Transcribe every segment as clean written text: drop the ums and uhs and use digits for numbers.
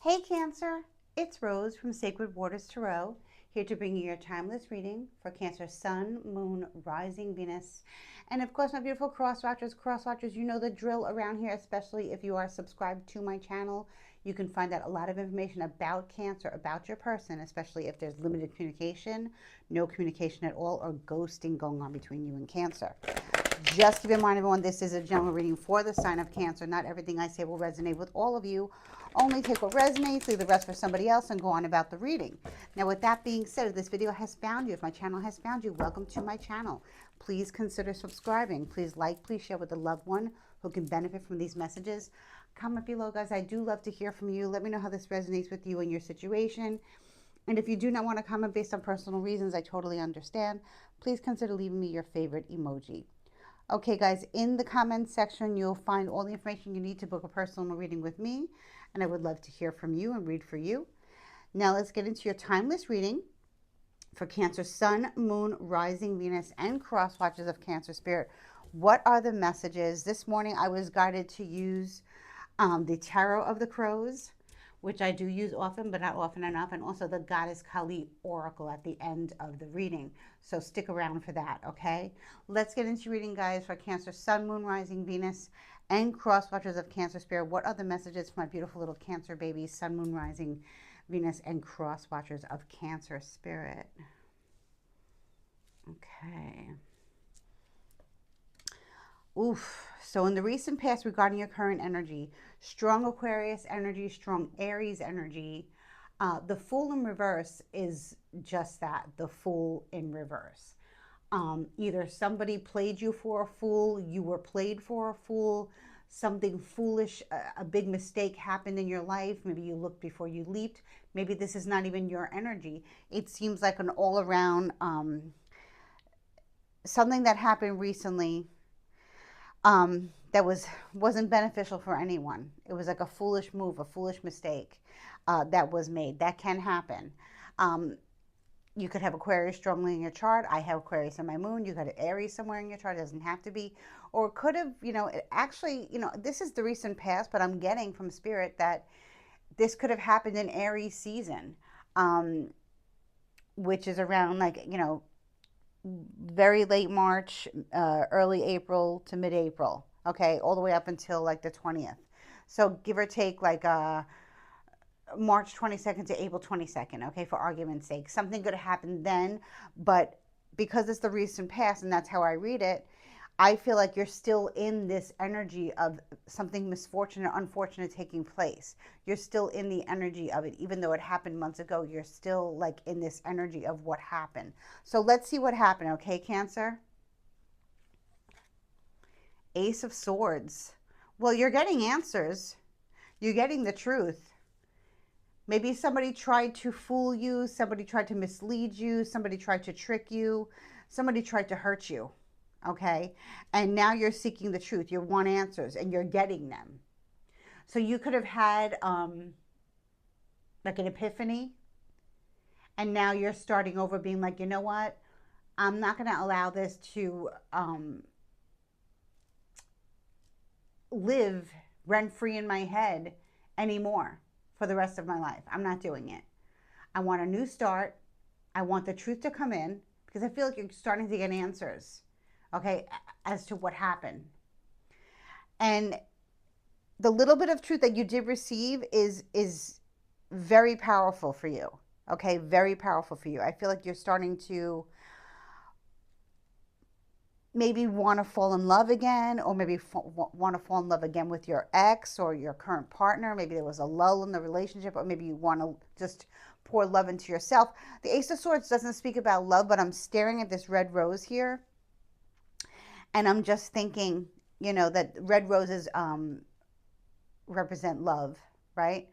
Hey Cancer, it's Rose from Sacred Waters Tarot, here to bring you your timeless reading for Cancer Sun, Moon, Rising Venus, and of course my beautiful cross watchers. Cross watchers, you know the drill around here, especially if you are subscribed to my channel. You can find out a lot of information about Cancer, about your person, especially if there's limited communication, no communication at all, or ghosting going on between you and Cancer. Just keep in mind, everyone, this is a general reading for the sign of Cancer. Not everything I say will resonate with all of you. Only take what resonates, leave the rest for somebody else, and go on about the reading. Now, with that being said, if this video has found you, if my channel has found you, welcome to my channel. Please consider subscribing. Please like, please share with a loved one who can benefit from these messages. Comment below, guys. I do love to hear from you. Let me know how this resonates with you and your situation. And if you do not want to comment based on personal reasons, I totally understand. Please consider leaving me your favorite emoji. Okay, guys, in the comments section, you'll find all the information you need to book a personal reading with me, and I would love to hear from you and read for you. Now, let's get into your timeless reading for Cancer Sun, Moon, Rising Venus, and cross watches of Cancer Spirit. What are the messages? This morning, I was guided to use the Tarot of the Crows, which I do use often, but not often enough, and also the Goddess Kali Oracle at the end of the reading. So stick around for that, okay? Let's get into reading, guys, for Cancer Sun, Moon, Rising, Venus, and cross watchers of Cancer Spirit. What are the messages for my beautiful little Cancer babies, Sun, Moon, Rising, Venus, and cross watchers of Cancer Spirit? Okay. Oof. So in the recent past regarding your current energy, strong Aquarius energy, strong Aries energy, the Fool in reverse is just that, the Fool in reverse. Either somebody played you for a fool, you were played for a fool, something foolish, a big mistake happened in your life. Maybe you looked before you leaped. Maybe this is not even your energy. It seems like an all around something that happened recently that wasn't beneficial for anyone. It was like a foolish move, a foolish mistake that was made. That can happen. You could have Aquarius strongly in your chart. I have Aquarius in my moon. You could have Aries somewhere in your chart. It doesn't have to be. Or it could have, actually, this is the recent past, but I'm getting from Spirit that this could have happened in Aries season, which is around like, very late March, early April to mid-April, okay, all the way up until like the 20th. So give or take like March 22nd to April 22nd, okay, for argument's sake. Something could have happened then, but because it's the recent past and that's how I read it, I feel like you're still in this energy of something misfortunate or unfortunate taking place. You're still in the energy of it. Even though it happened months ago, you're still like in this energy of what happened. So let's see what happened, okay, Cancer? Ace of Swords. Well, you're getting answers. You're getting the truth. Maybe somebody tried to fool you. Somebody tried to mislead you. Somebody tried to trick you. Somebody tried to hurt you. Okay, and now you're seeking the truth. You want answers and you're getting them. So you could have had like an epiphany, and now you're starting over being like, you know what, I'm not going to allow this to live rent free in my head anymore for the rest of my life. I'm not doing it. I want a new start. I want the truth to come in, because I feel like you're starting to get answers, okay, as to what happened. And the little bit of truth that you did receive is very powerful for you, okay, very powerful for you. I feel like you're starting to maybe want to fall in love again, or maybe want to fall in love again with your ex or your current partner. Maybe there was a lull in the relationship, or maybe you want to just pour love into yourself. The Ace of Swords doesn't speak about love, but I'm staring at this red rose here, and I'm just thinking, that red roses represent love, right?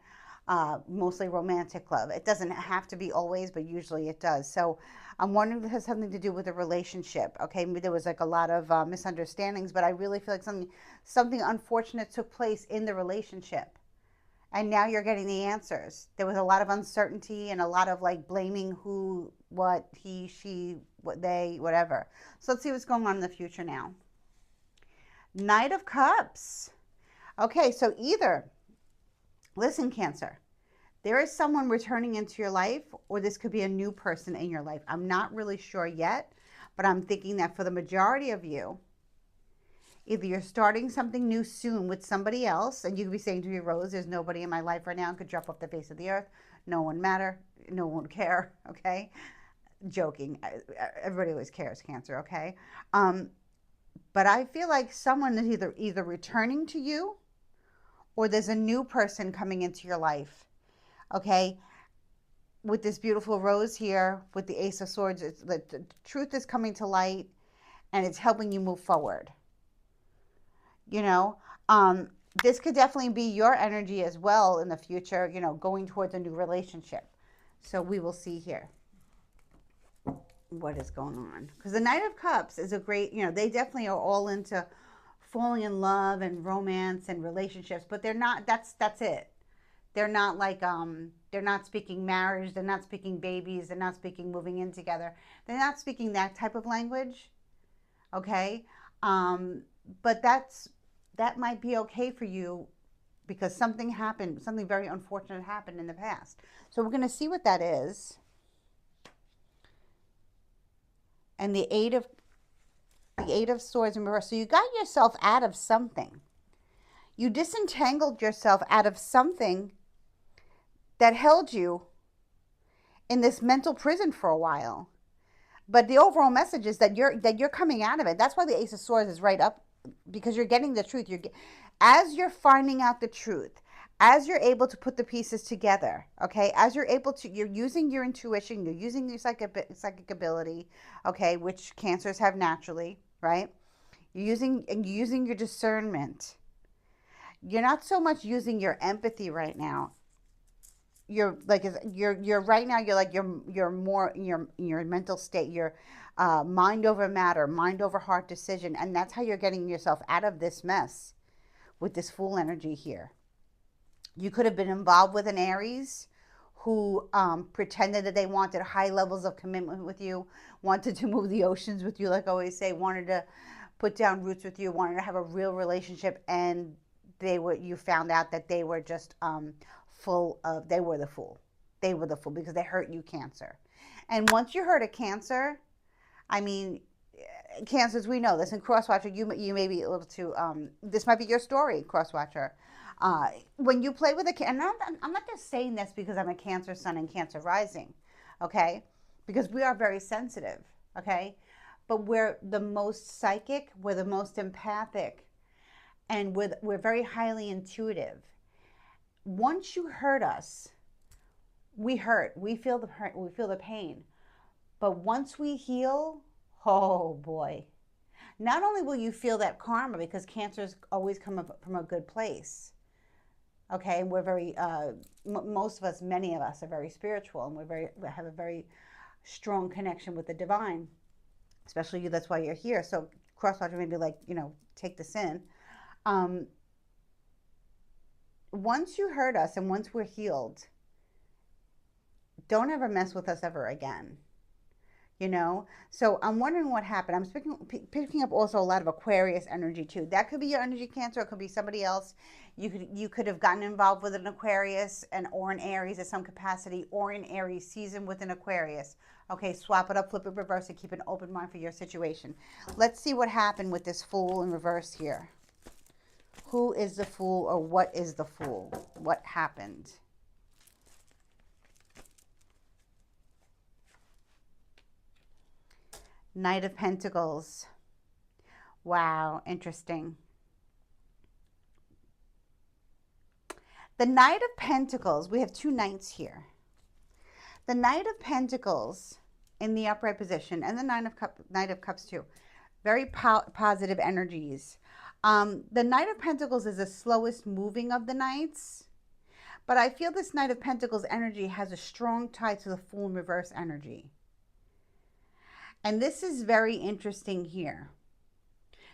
Mostly romantic love. It doesn't have to be always, but usually it does. So I'm wondering if it has something to do with a relationship. Okay, maybe there was like a lot of misunderstandings, but I really feel like something unfortunate took place in the relationship. And now you're getting the answers. There was a lot of uncertainty and a lot of like blaming who, what, he, she, what, they, whatever. So let's see what's going on in the future now. Knight of Cups. Okay, so either, listen, Cancer, There is someone returning into your life, or this could be a new person in your life. I'm not really sure yet, but I'm thinking that for the majority of you, either you're starting something new soon with somebody else, and you could be saying to your Rose, there's nobody in my life right now who could drop off the face of the earth. No one matter. No one would care. Okay. Joking. Everybody always cares, Cancer. Okay. But I feel like someone is either returning to you, or there's a new person coming into your life. Okay. With this beautiful rose here, with the Ace of Swords, it's the truth is coming to light, and it's helping you move forward. You know, um, this could definitely be your energy as well in the future, going towards a new relationship. So we will see here what is going on. Because the Knight of Cups is a great, they definitely are all into falling in love and romance and relationships, but they're not, that's it. They're not like, they're not speaking marriage, they're not speaking babies, they're not speaking moving in together. They're not speaking that type of language, okay? Um, but that might be okay for you because something happened, something very unfortunate happened in the past. So we're going to see what that is. And the eight of swords in reverse. So you got yourself out of something. You disentangled yourself out of something that held you in this mental prison for a while. But the overall message is that you're coming out of it. That's why the Ace of Swords is right up, because you're getting the truth. As you're finding out the truth, as you're able to put the pieces together, okay, as you're using your intuition, you're using your psychic ability, okay, which Cancers have naturally, right? You're using your discernment. You're not so much using your empathy right now. You're right now, you're more in your mental state, your mind over matter, mind over heart decision, and that's how you're getting yourself out of this mess with this Fool energy here. You could have been involved with an Aries who pretended that they wanted high levels of commitment with you, wanted to move the oceans with you, like I always say, wanted to put down roots with you, wanted to have a real relationship, and you found out that they were just they were the fool. They were the fool because they hurt you, Cancer. And once you hurt a Cancer, I mean, Cancers, we know this. And Crosswatcher, you may be able to. This might be your story, Crosswatcher. When you play with and I'm not just saying this because I'm a Cancer Sun and Cancer Rising, okay? Because we are very sensitive, okay? But we're the most psychic, we're the most empathic, and we're very highly intuitive. Once you hurt us, we hurt. We feel the hurt. We feel the pain. But once we heal, oh boy. Not only will you feel that karma, because Cancers always come from a good place. Okay, and we're very, most of us, many of us are very spiritual, and we have a very strong connection with the divine, especially you. That's why you're here. So Crosswatcher may be like, take this in. Once you hurt us and once we're healed, don't ever mess with us ever again. So I'm wondering what happened. I'm picking up also a lot of Aquarius energy too. That could be your energy, Cancer. It could be somebody else. You could have gotten involved with an Aquarius or an Aries at some capacity, or an Aries season with an Aquarius. Okay, swap it up, flip it, reverse it, keep an open mind for your situation. Let's see what happened with this Fool in reverse here. Who is the Fool, or what is the Fool? What happened? Knight of Pentacles. Wow, interesting. The Knight of Pentacles, we have two knights here. The Knight of Pentacles in the upright position, and the Knight of Cups too. Very positive energies. The Knight of Pentacles is the slowest moving of the knights, but I feel this Knight of Pentacles energy has a strong tie to the Fool in reverse energy. And this is very interesting here,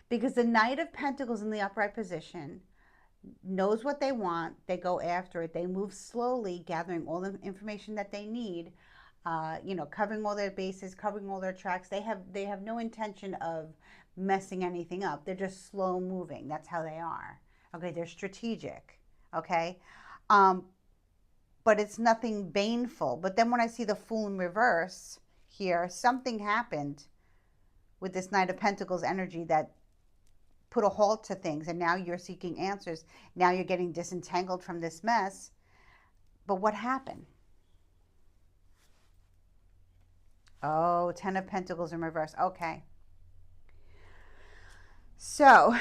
because the Knight of Pentacles in the upright position knows what they want. They go after it. They move slowly, gathering all the information that they need, covering all their bases, covering all their tracks. They have no intention of messing anything up. They're just slow moving. That's how they are. Okay, they're strategic. Okay, but it's nothing baneful. But then when I see the Fool in reverse here, something happened with this Knight of Pentacles energy that put a halt to things, and now you're seeking answers. Now you're getting disentangled from this mess. But what happened? Oh, Ten of Pentacles in reverse. Okay. So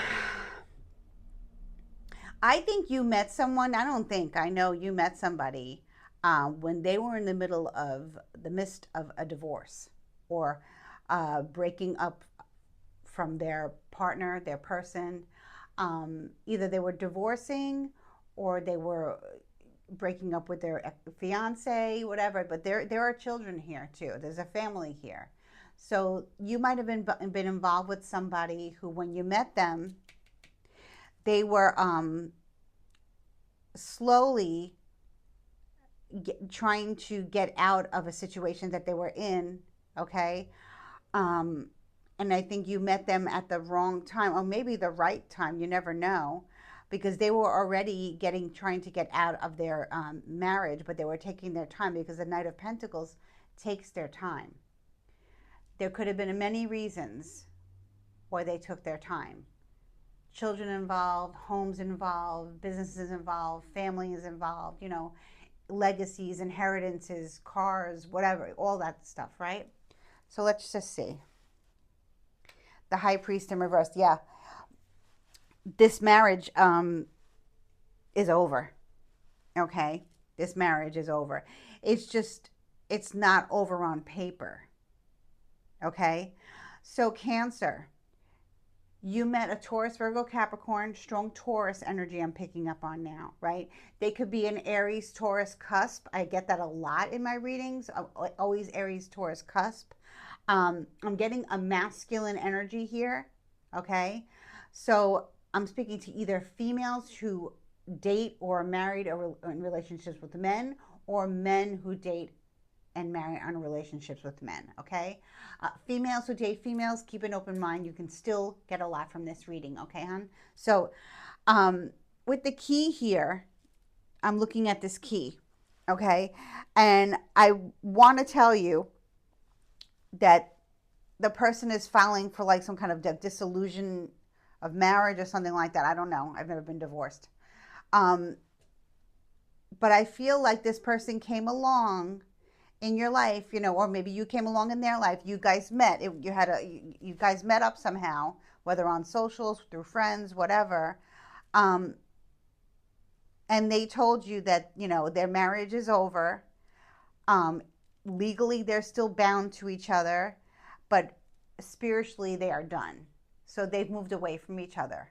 I think you met someone. I know you met somebody when they were in the middle of the midst of a divorce, or breaking up from their partner, their person. Either they were divorcing or they were breaking up with their fiance, whatever. But there are children here too. There's a family here. So you might have been involved with somebody who, when you met them, they were slowly trying to get out of a situation that they were in. Okay. And I think you met them at the wrong time, or maybe the right time. You never know, because they were already trying to get out of their marriage, but they were taking their time, because the Knight of Pentacles takes their time. There could have been many reasons why they took their time. Children involved, homes involved, businesses involved, families involved, legacies, inheritances, cars, whatever, all that stuff, right? So let's just see. The High Priest in reverse. Yeah. This marriage is over. Okay? This marriage is over. It's not over on paper. Okay? So Cancer, you met a Taurus, Virgo, Capricorn, strong Taurus energy I'm picking up on now, right? They could be an Aries, Taurus cusp. I get that a lot in my readings. Always Aries, Taurus cusp. I'm getting a masculine energy here, okay? So I'm speaking to either females who date or are married or in relationships with men, or men who date and marry on relationships with men, okay? Females who date females, keep an open mind. You can still get a lot from this reading, okay, hon? So with the key here, I'm looking at this key, okay? And I want to tell you that the person is filing for like some kind of dissolution of marriage or something like that. I don't know. I've never been divorced. But I feel like this person came along in your life, or maybe you came along in their life. You guys met. You guys met up somehow, whether on socials, through friends, whatever. And they told you that, their marriage is over. Legally, they're still bound to each other, but spiritually, they are done. So they've moved away from each other.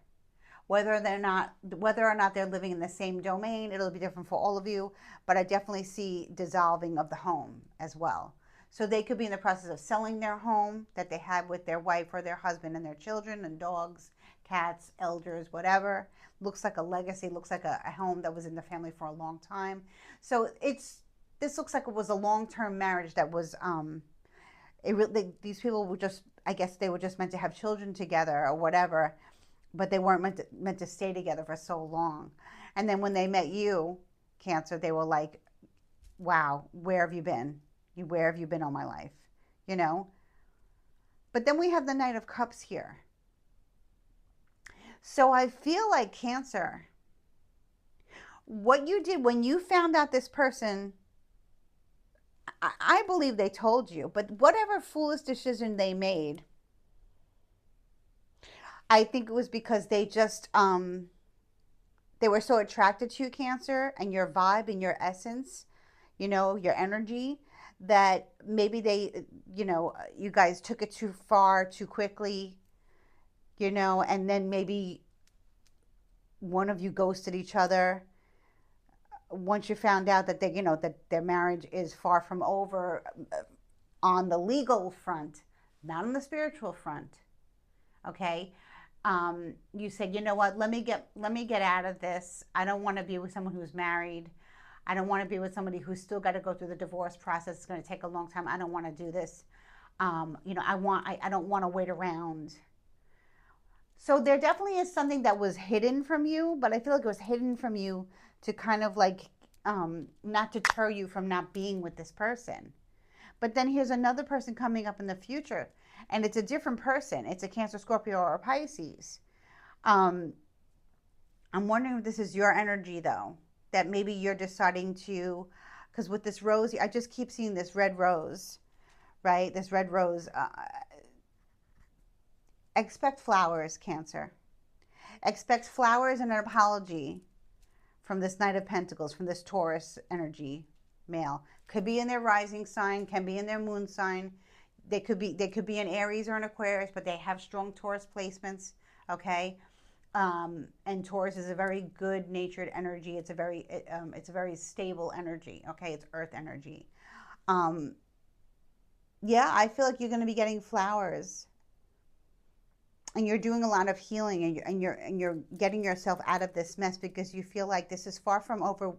Whether or not they're living in the same domain, it'll be different for all of you. But I definitely see dissolving of the home as well. So they could be in the process of selling their home that they had with their wife or their husband and their children and dogs, cats, elders, whatever. Looks like a legacy. Looks like a home that was in the family for a long time. So this looks like it was a long-term marriage that was, these people were just, I guess they were just meant to have children together or whatever, but they weren't meant to stay together for so long. And then when they met you, Cancer, they were like, wow, where have you been? Where have you been all my life? But then we have the Knight of Cups here. So I feel like, Cancer, what you did when you found out this person, I believe they told you, but whatever foolish decision they made, I think it was because they just, they were so attracted to you, Cancer, and your vibe and your essence, your energy, that maybe they, you guys took it too far, too quickly, and then maybe one of you ghosted each other. Once you found out that that their marriage is far from over on the legal front, not on the spiritual front, okay? You said, you know what? Let me get out of this. I don't want to be with someone who's married. I don't want to be with somebody who's still got to go through the divorce process. It's going to take a long time. I don't want to do this. I don't want to wait around. So there definitely is something that was hidden from you, but I feel like it was hidden from you to kind of like not deter you from not being with this person. But then here's another person coming up in the future, and it's a different person. It's a Cancer, Scorpio, or a Pisces. Um, I'm wondering if this is your energy, though, that maybe you're deciding to, because with this rose, I just keep seeing this red rose, right? This red rose. Expect flowers, Cancer. Expect flowers and an apology from this Knight of Pentacles, from this Taurus energy male. Could be in their rising sign, can be in their moon sign. They could be in Aries or in Aquarius, but they have strong Taurus placements. Okay, and Taurus is a very good natured energy. It's a very stable energy. Okay, it's Earth energy. Um, yeah, I feel like you're going to be getting flowers, and you're doing a lot of healing, and you're getting yourself out of this mess because you feel like this is far from over.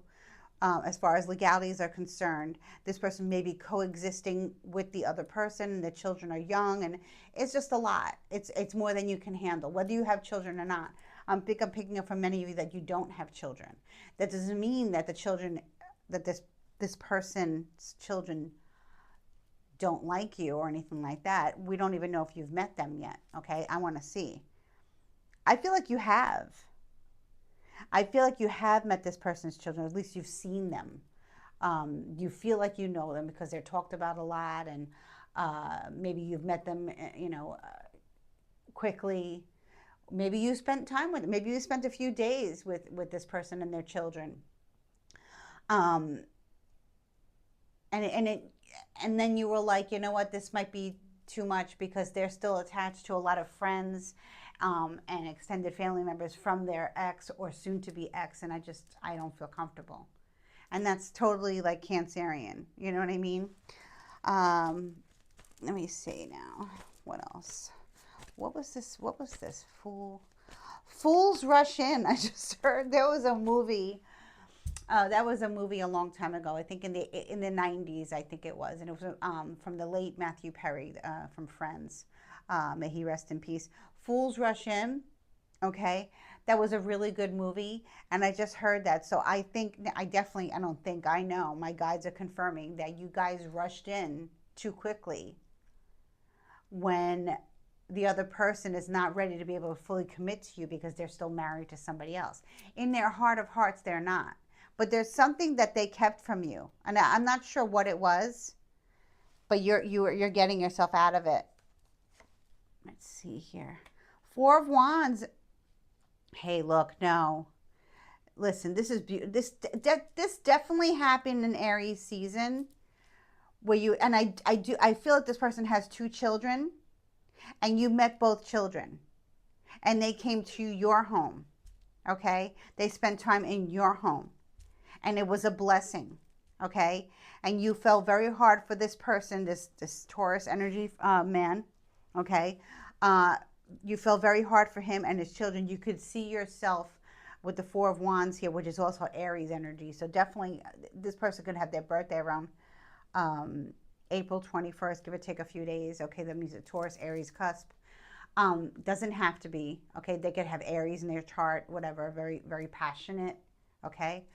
As far as legalities are concerned, this person may be coexisting with the other person, and the children are young, and it's just a lot. It's more than you can handle, whether you have children or not. I'm picking up from many of you that you don't have children. That doesn't mean that the children, that this person's children don't like you or anything like that. We don't even know if you've met them yet. Okay, I want to see. I feel like you have. I feel like you have met this person's children. At least you've seen them. You feel like you know them because they're talked about a lot, and maybe you've met them, quickly. Maybe you spent time with them. Maybe you spent a few days with this person and their children. Um, and then you were like, you know what, this might be too much because they're still attached to a lot of friends, and extended family members from their ex or soon to be ex, and I don't feel comfortable. And that's totally like Cancerian. You know what I mean? Um, Let me see now. What else? What was this? Fools Rush In. I just heard there was a movie. That was a movie a long time ago. I think in the 90s. I think it was, and it was from the late Matthew Perry, from Friends. May he rest in peace. Fools Rush In. Okay, that was a really good movie, and I just heard that. So I think I don't think, I know my guides are confirming that you guys rushed in too quickly when the other person is not ready to be able to fully commit to you because they're still married to somebody else. In their heart of hearts, they're not. But there's something that they kept from you, and I'm not sure what it was, but you're getting yourself out of it. Let's see here. Four of Wands. Hey, look, no. Listen, this definitely happened in Aries season, where I feel like this person has two children, and you met both children, and they came to your home. Okay, they spent time in your home, and it was a blessing. Okay, and you fell very hard for this person, this Taurus energy man. Okay, you fell very hard for him and his children. You could see yourself with the Four of Wands here, which is also Aries energy. So definitely, this person could have their birthday around April 21st, give or take a few days. Okay, that means a Taurus Aries cusp. Doesn't have to be. Okay, they could have Aries in their chart, whatever. Very, very passionate. Okay.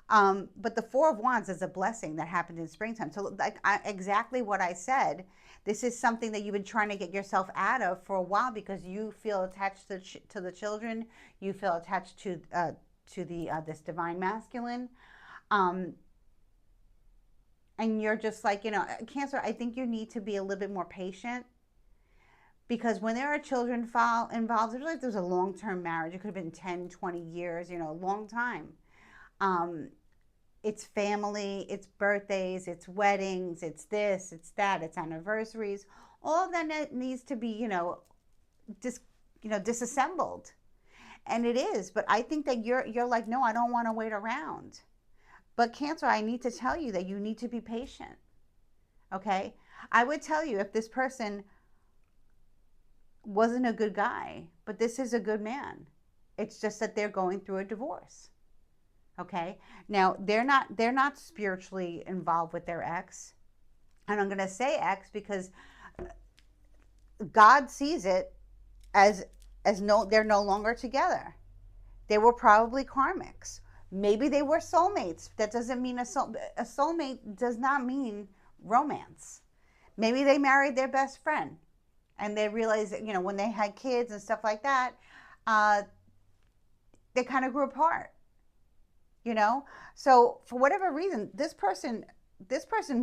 But the Four of Wands is a blessing that happened in springtime. So exactly what I said. This is something that you've been trying to get yourself out of for a while because you feel attached to the children. You feel attached to the this divine masculine, and you're just like, Cancer. I think you need to be a little bit more patient, because when there are children involved, there's a long-term marriage. It could have been 10, 20 years. A long time. It's family, it's birthdays, it's weddings, it's this, it's that, it's anniversaries. All of that needs to be, disassembled. And it is, but I think that you're like, no, I don't want to wait around. But Cancer, I need to tell you that you need to be patient. Okay? I would tell you if this person wasn't a good guy, but this is a good man. It's just that they're going through a divorce. Okay, now they're not spiritually involved with their ex, and I'm going to say ex because God sees it as no, they're no longer together. They were probably karmics. Maybe they were soulmates. That doesn't mean a soulmate does not mean romance. Maybe they married their best friend and they realized that, when they had kids and stuff like that, uh, they kind of grew apart, you know? So for whatever reason, this person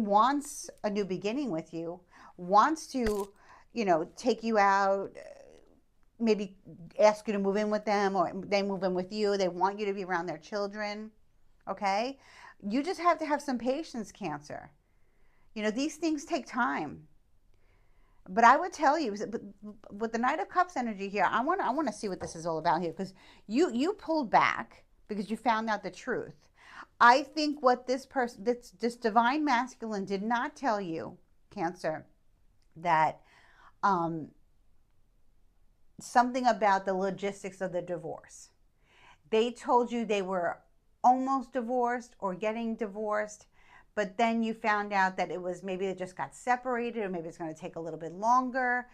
wants a new beginning with you, wants to, take you out, maybe ask you to move in with them, or they move in with you. They want you to be around their children. Okay? You just have to have some patience, Cancer. These things take time. But I would tell you, with the Knight of Cups energy here, I want to see what this is all about here, because you pulled back because you found out the truth. I think what this divine masculine did not tell you, Cancer, that um, something about the logistics of the divorce. They told you they were almost divorced or getting divorced, but then you found out that it was maybe they just got separated, or maybe it's going to take a little bit longer.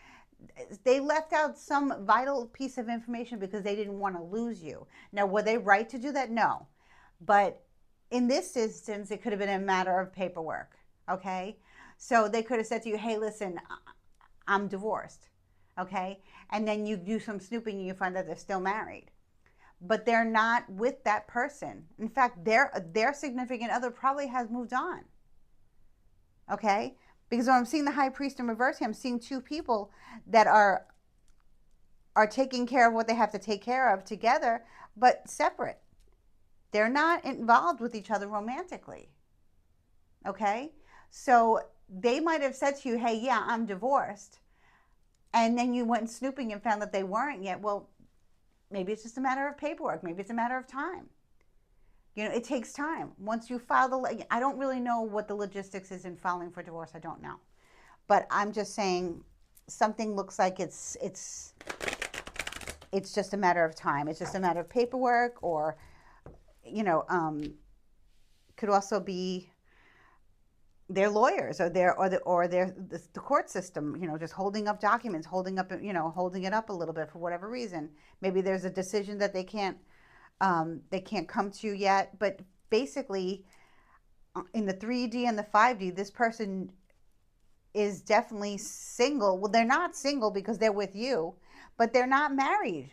They left out some vital piece of information because they didn't want to lose you. Now, were they right to do that? No. But in this instance, it could have been a matter of paperwork. Okay? So they could have said to you, hey, listen, I'm divorced. Okay? And then you do some snooping and you find that they're still married. But they're not with that person. In fact, their significant other probably has moved on. Okay? Because when I'm seeing the High Priest in reverse here, I'm seeing two people that are taking care of what they have to take care of together, but separate. They're not involved with each other romantically. Okay? So they might have said to you, hey, yeah, I'm divorced. And then you went snooping and found that they weren't yet. Well, maybe it's just a matter of paperwork. Maybe it's a matter of time. It takes time. Once you file I don't really know what the logistics is in filing for divorce. I don't know. But I'm just saying something looks like it's just a matter of time. It's just a matter of paperwork, or, could also be their lawyers, or the court system, just holding up documents, holding it up a little bit for whatever reason. Maybe there's a decision that they can't come to yet. But basically, in the 3D and the 5D, this person is definitely single. Well, they're not single because they're with you, but they're not married.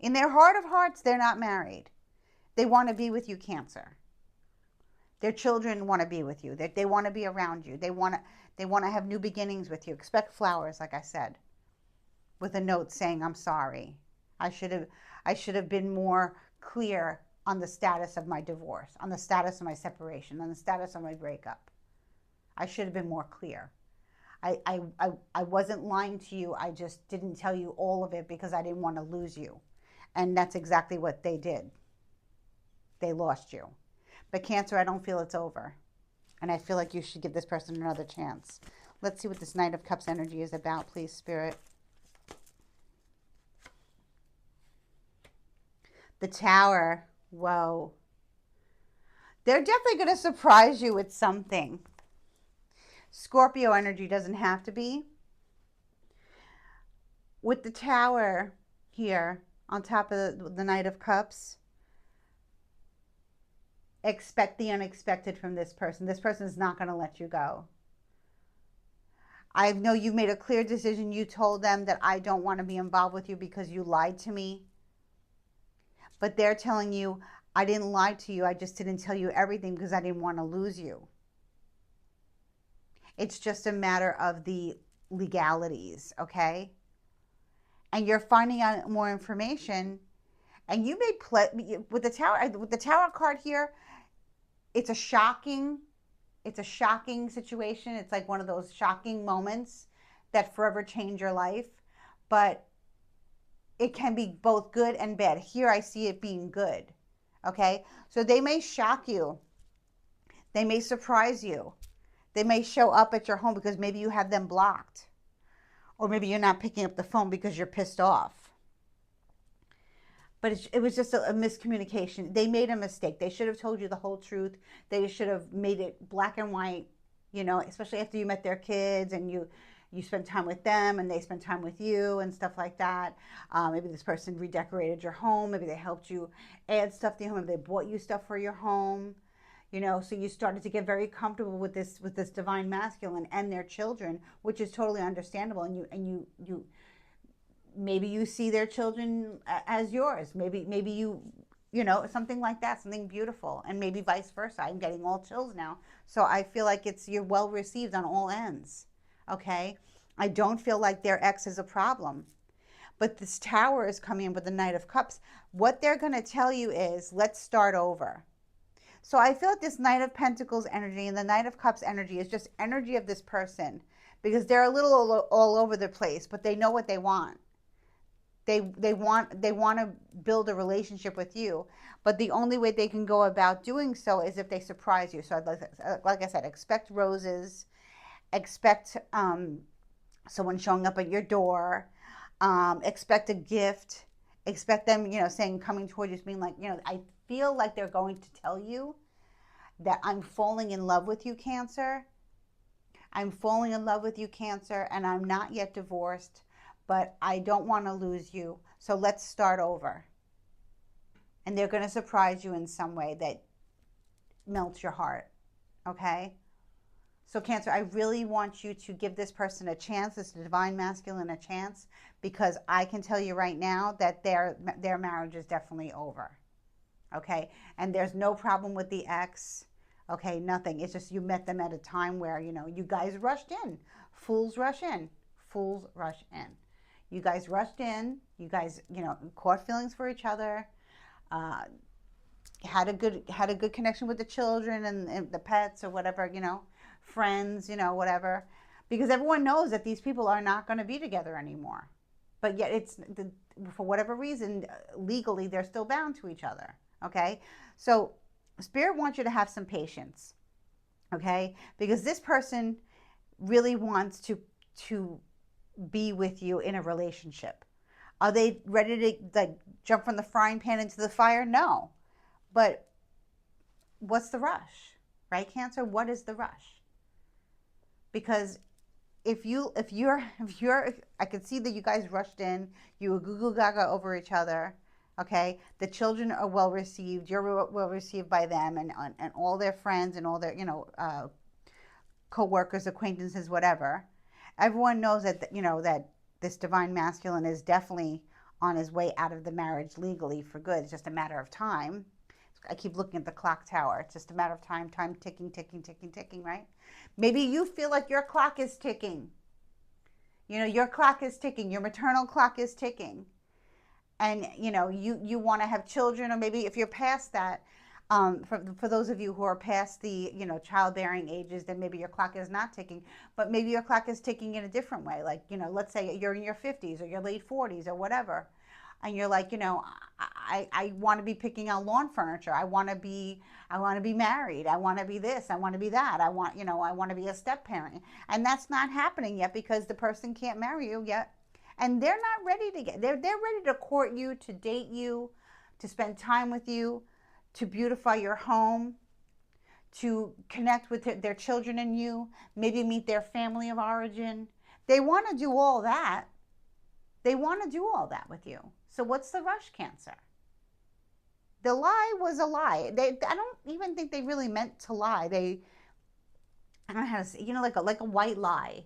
In their heart of hearts, they're not married. They want to be with you, Cancer. Their children want to be with you. They want to be around you. They want to have new beginnings with you. Expect flowers, like I said, with a note saying, I'm sorry. I should have been more clear on the status of my divorce, on the status of my separation, on the status of my breakup. I should have been more clear. I wasn't lying to you. I just didn't tell you all of it because I didn't want to lose you. And that's exactly what they did. They lost you. But Cancer, I don't feel it's over. And I feel like you should give this person another chance. Let's see what this Knight of Cups energy is about, please, Spirit. The Tower. Whoa. They're definitely going to surprise you with something. Scorpio energy doesn't have to be. With the Tower here on top of the Knight of Cups, expect the unexpected from this person. This person is not going to let you go. I know you've made a clear decision. You told them that I don't want to be involved with you because you lied to me. But they're telling you, I didn't lie to you. I just didn't tell you everything because I didn't want to lose you. It's just a matter of the legalities, okay? And you're finding out more information. And you may with the Tower card here. It's a shocking situation. It's like one of those shocking moments that forever change your life. But it can be both good and bad. Here I see it being good. Okay? So they may shock you. They may surprise you. They may show up at your home because maybe you have them blocked. Or maybe you're not picking up the phone because you're pissed off. But it was just a miscommunication. They made a mistake. They should have told you the whole truth. They should have made it black and white, especially after you met their kids and you spend time with them and they spend time with you and stuff like that. Maybe this person redecorated your home. Maybe they helped you add stuff to your home. Maybe they bought you stuff for your home. So you started to get very comfortable with this divine masculine and their children, which is totally understandable. And you maybe you see their children as yours. Maybe something like that, something beautiful, and maybe vice versa. I'm getting all chills now. So I feel like you're well received on all ends. Okay? I don't feel like their ex is a problem. But this Tower is coming in with the Knight of Cups. What they're going to tell you is, let's start over. So I feel like this Knight of Pentacles energy and the Knight of Cups energy is just energy of this person, because they're a little all over the place, but they know what they want. They want to build a relationship with you, but the only way they can go about doing so is if they surprise you. So like I said, expect roses, expect someone showing up at your door, expect a gift, expect them, saying, coming toward you, being like, I feel like they're going to tell you that I'm falling in love with you, Cancer. I'm falling in love with you, Cancer, and I'm not yet divorced, but I don't want to lose you. So let's start over. And they're going to surprise you in some way that melts your heart. Okay? So Cancer, I really want you to give this person a chance, this divine masculine, a chance, because I can tell you right now that their marriage is definitely over. Okay? And there's no problem with the ex. Okay? Nothing. It's just you met them at a time where, you guys rushed in. Fools rush in. Fools rush in. You guys rushed in. You guys, caught feelings for each other. Had a good connection with the children and the pets or whatever, friends, whatever. Because everyone knows that these people are not going to be together anymore. But yet for whatever reason, legally, they're still bound to each other. Okay? So Spirit wants you to have some patience. Okay? Because this person really wants to be with you in a relationship. Are they ready to jump from the frying pan into the fire? No. But what's the rush? Right, Cancer? What is the rush? Because if you're I could see that you guys rushed in, you were goo goo gaga over each other. Okay? The children are well received. You're well received by them and all their friends and all their, co-workers, acquaintances, whatever. Everyone knows that that this divine masculine is definitely on his way out of the marriage legally for good. It's just a matter of time. I keep looking at the clock tower. It's just a matter of time ticking, ticking, ticking, ticking, right? Maybe you feel like your clock is ticking. Your clock is ticking. Your maternal clock is ticking. And, you want to have children, or maybe if you're past that, for those of you who are past the childbearing ages, then maybe your clock is not ticking, but maybe your clock is ticking in a different way. Like, let's say you're in your 50s or your late 40s or whatever, and you're like, I want to be picking out lawn furniture. I want to be married. I want to be this. I want to be that. I want to be a step parent, and that's not happening yet because the person can't marry you yet, and they're not ready to they're ready to court you, to date you, to spend time with you, to beautify your home, to connect with their children and you, maybe meet their family of origin. They want to do all that. They want to do all that with you. So what's the rush, Cancer? The lie was a lie. I don't even think they really meant to lie. I don't know how to say, like a white lie.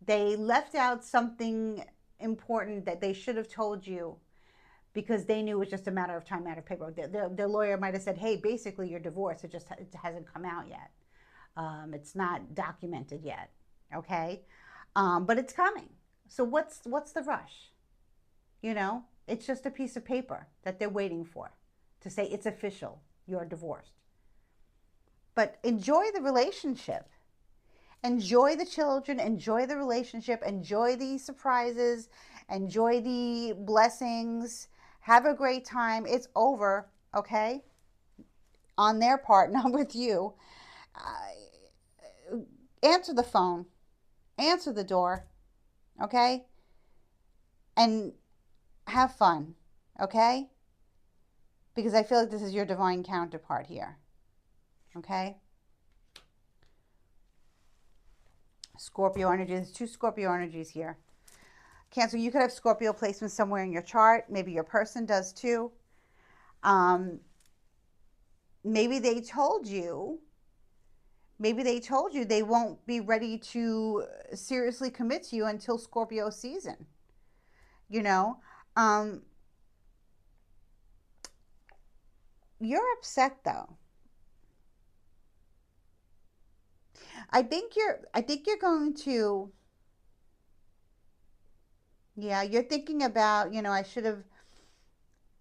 They left out something important that they should have told you, because they knew it was just a matter of time, matter of paperwork. Their lawyer might have said, hey, basically you're divorced. It hasn't come out yet. It's not documented yet. Okay? But it's coming. So what's the rush? It's just a piece of paper that they're waiting for to say it's official. You're divorced. But enjoy the relationship. Enjoy the children. Enjoy the relationship. Enjoy the surprises. Enjoy the blessings. Have a great time. It's over, okay? On their part, not with you. Answer the phone. Answer the door, okay? And have fun, okay? Because I feel like this is your divine counterpart here, okay? Scorpio energy. There's two Scorpio energies here. Cancer, you could have Scorpio placement somewhere in your chart. Maybe your person does too. Um, maybe they told you, they won't be ready to seriously commit to you until Scorpio season. You know, um, you're upset though. I think you're going to, yeah, you're thinking about,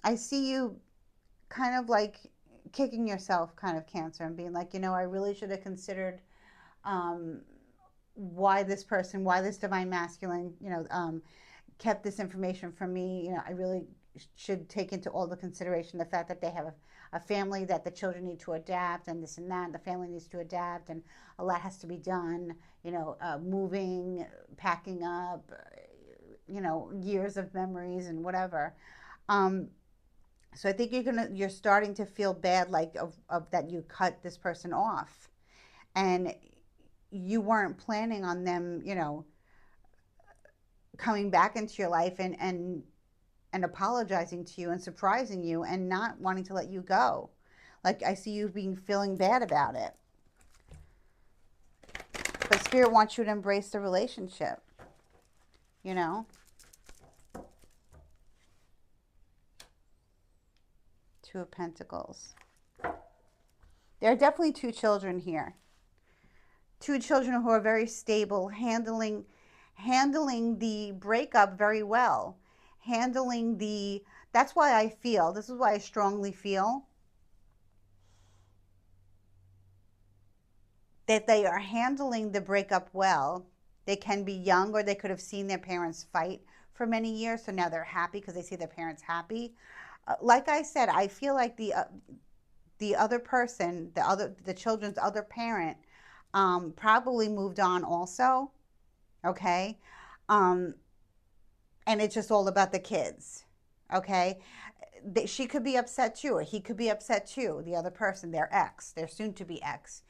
I see you kind of like kicking yourself, kind of, Cancer, and being like, I really should have considered um, why this divine masculine, kept this information from me. I really should take into all the consideration the fact that they have a family, that the children need to adapt, and this and that, and the family needs to adapt, and a lot has to be done, moving, packing up, years of memories and whatever. Um, so I think you're starting to feel bad, like of that you cut this person off, and you weren't planning on them, coming back into your life and apologizing to you and surprising you and not wanting to let you go. Like, I see you being feeling bad about it. But Spirit wants you to embrace the relationship, you know? Two of Pentacles. There are definitely two children here. Two children who are very stable, handling the breakup very well. That's why I feel, this is why I strongly feel that they are handling the breakup well. They can be young, or they could have seen their parents fight for many years, so now they're happy because they see their parents happy. Like I said, I feel like the other person, the children's other parent, probably moved on also. Okay, um, and it's just all about the kids. Okay, she could be upset too, or he could be upset too. The other person, their ex, their soon-to-be ex,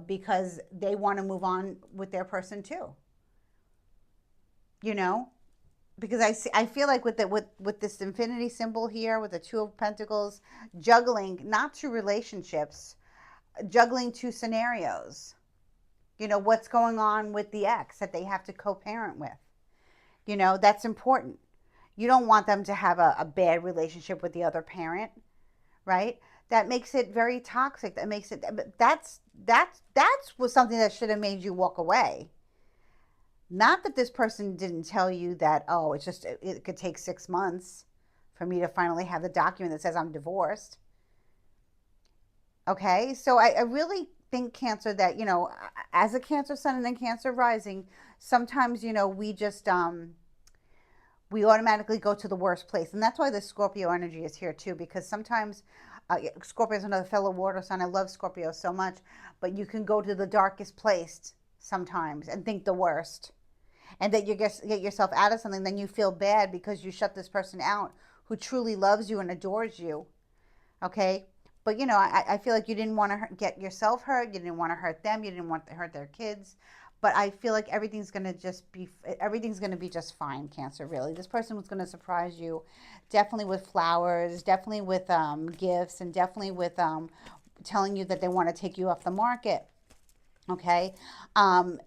because they want to move on with their person too. You know, because I feel like with this infinity symbol here, with the two of Pentacles, juggling not two relationships, juggling two scenarios. What's going on with the ex that they have to co-parent with. That's important. You don't want them to have a bad relationship with the other parent, right? That makes it very toxic. That makes it, that's was something that should have made you walk away. Not that this person didn't tell you that, oh, it could take 6 months for me to finally have the document that says I'm divorced. Okay, so I really think, Cancer, that, as a Cancer sun and then Cancer rising, sometimes, we just, we automatically go to the worst place. And that's why the Scorpio energy is here too, because sometimes Scorpio is another fellow water sign. I love Scorpio so much, but you can go to the darkest place sometimes and think the worst. And that you get yourself out of something, then you feel bad because you shut this person out who truly loves you and adores you. Okay? But, I feel like you didn't want to get yourself hurt. You didn't want to hurt them. You didn't want to hurt their kids. But I feel like everything's going to be just fine, Cancer, really. This person was going to surprise you, definitely with flowers, definitely with gifts, and definitely with telling you that they want to take you off the market. Okay? Can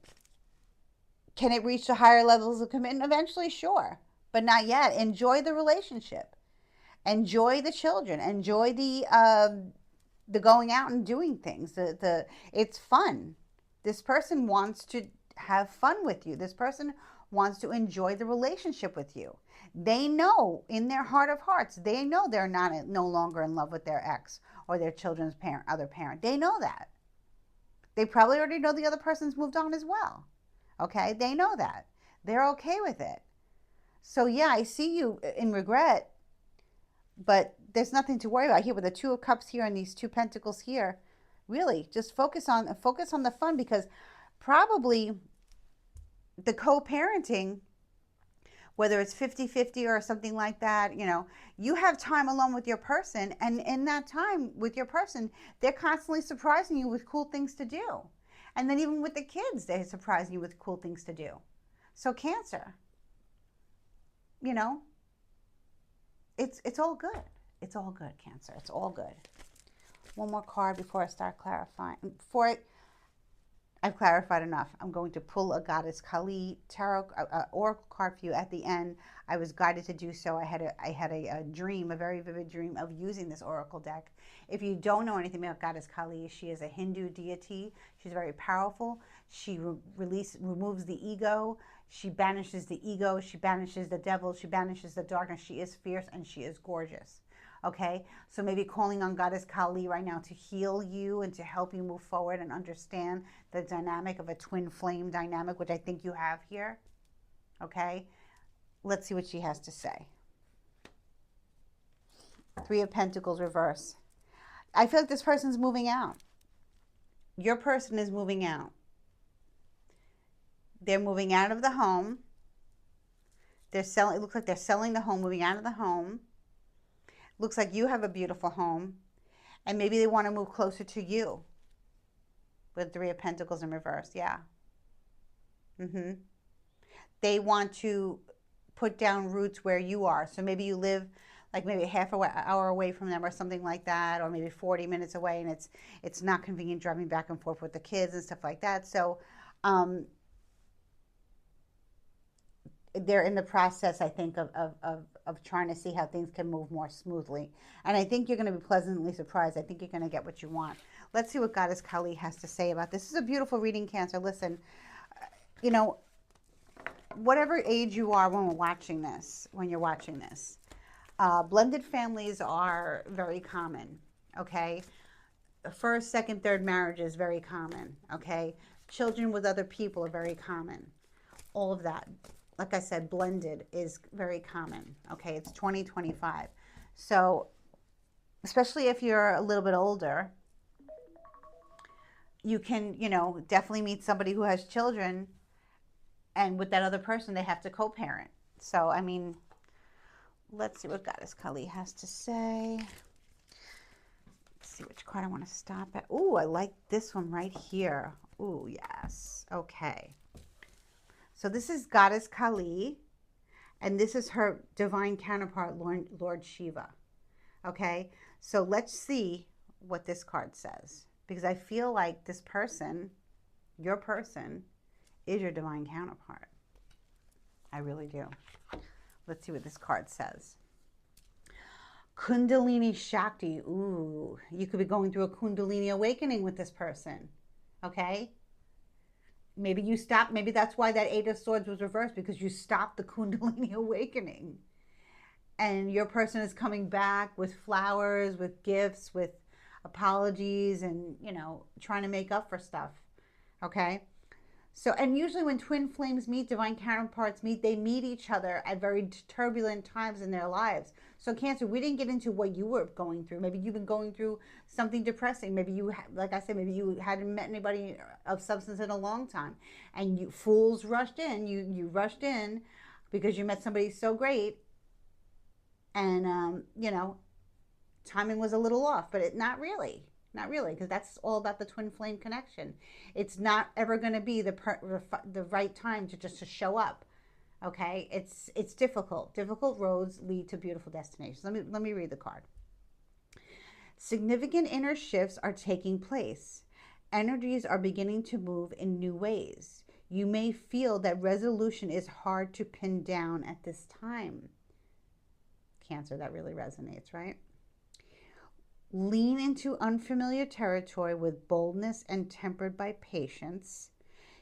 it reach to higher levels of commitment? Eventually, sure. But not yet. Enjoy the relationship. Enjoy the children. Enjoy the going out and doing things. It's fun. This person wants to have fun with you. This person wants to enjoy the relationship with you. They know in their heart of hearts, they know they're no longer in love with their ex or their children's other parent. They know that. They probably already know the other person's moved on as well. Okay, they know that. They're okay with it. So yeah, I see you in regret, but there's nothing to worry about here with the Two of Cups here and these two Pentacles here. Really, just focus on the fun, because probably the co-parenting, whether it's 50-50 or something like that, you have time alone with your person, and in that time with your person, they're constantly surprising you with cool things to do. And then even with the kids, they're surprising you with cool things to do. So Cancer, you know, it's all good. It's all good, Cancer. It's all good. One more card before I start clarifying. I've clarified enough. I'm going to pull a Goddess Kali tarot oracle card for you at the end. I was guided to do so. I had a dream, a very vivid dream of using this oracle deck. If you don't know anything about Goddess Kali, she is a Hindu deity. She's very powerful. She removes the ego. She banishes the ego. She banishes the devil. She banishes the darkness. She is fierce and she is gorgeous. Okay, so maybe calling on Goddess Kali right now to heal you and to help you move forward and understand the dynamic of a twin flame dynamic, which I think you have here. Okay, let's see what she has to say. Three of Pentacles reverse. I feel like this person's moving out. Your person is moving out. They're moving out of the home. They're selling. It looks like they're selling the home, moving out of the home. Looks like you have a beautiful home, and maybe they want to move closer to you with Three of Pentacles in reverse. Yeah. They want to put down roots where you are. So maybe you live like maybe a half hour away from them or something like that, or maybe 40 minutes away, and it's not convenient driving back and forth with the kids and stuff like that. So they're in the process, I think, of trying to see how things can move more smoothly. And I think you're going to be pleasantly surprised. I think you're going to get what you want. Let's see what Goddess Kali has to say about this. This is a beautiful reading, Cancer. Listen, you know, whatever age you are when you're watching this, blended families are very common, okay? First, second, third marriage is very common, okay? Children with other people are very common. All of that. Like I said, blended is very common. Okay, it's 2025. So, especially if you're a little bit older, you can, definitely meet somebody who has children, and with that other person, they have to co-parent. So, I mean, let's see what Goddess Kali has to say. Let's see which card I want to stop at. Ooh, I like this one right here. Ooh, yes. Okay. So this is Goddess Kali, and this is her divine counterpart, Lord Shiva. Okay, so let's see what this card says, because I feel like this person, your person, is your divine counterpart. I really do. Let's see what this card says. Kundalini Shakti. Ooh, you could be going through a Kundalini awakening with this person. Okay. Maybe you stopped. Maybe that's why that Eight of Swords was reversed, because you stopped the Kundalini awakening. And your person is coming back with flowers, with gifts, with apologies, and, trying to make up for stuff. Okay? So, and usually when twin flames meet, divine counterparts meet, they meet each other at very turbulent times in their lives. So Cancer, we didn't get into what you were going through. Maybe you've been going through something depressing. Maybe you, like I said, maybe you hadn't met anybody of substance in a long time. And you fools rushed in. You rushed in because you met somebody so great. And, timing was a little off, but not really. Not really, because that's all about the twin flame connection. It's not ever going to be the right time to show up. Okay, it's difficult. Difficult roads lead to beautiful destinations. Let me read the card. Significant inner shifts are taking place. Energies are beginning to move in new ways. You may feel that resolution is hard to pin down at this time. Cancer, that really resonates, right? Lean into unfamiliar territory with boldness and tempered by patience.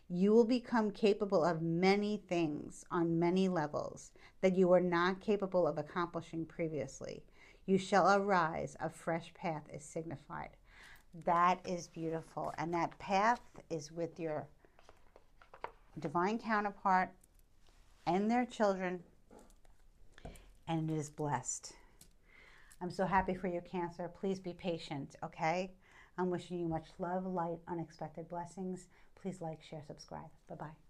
You will become capable of many things on many levels that you were not capable of accomplishing previously. You shall arise, a fresh path is signified. That is beautiful. And that path is with your divine counterpart and their children, and it is blessed. I'm so happy for you, Cancer. Please be patient, okay? I'm wishing you much love, light, unexpected blessings. Please like, share, subscribe. Bye-bye.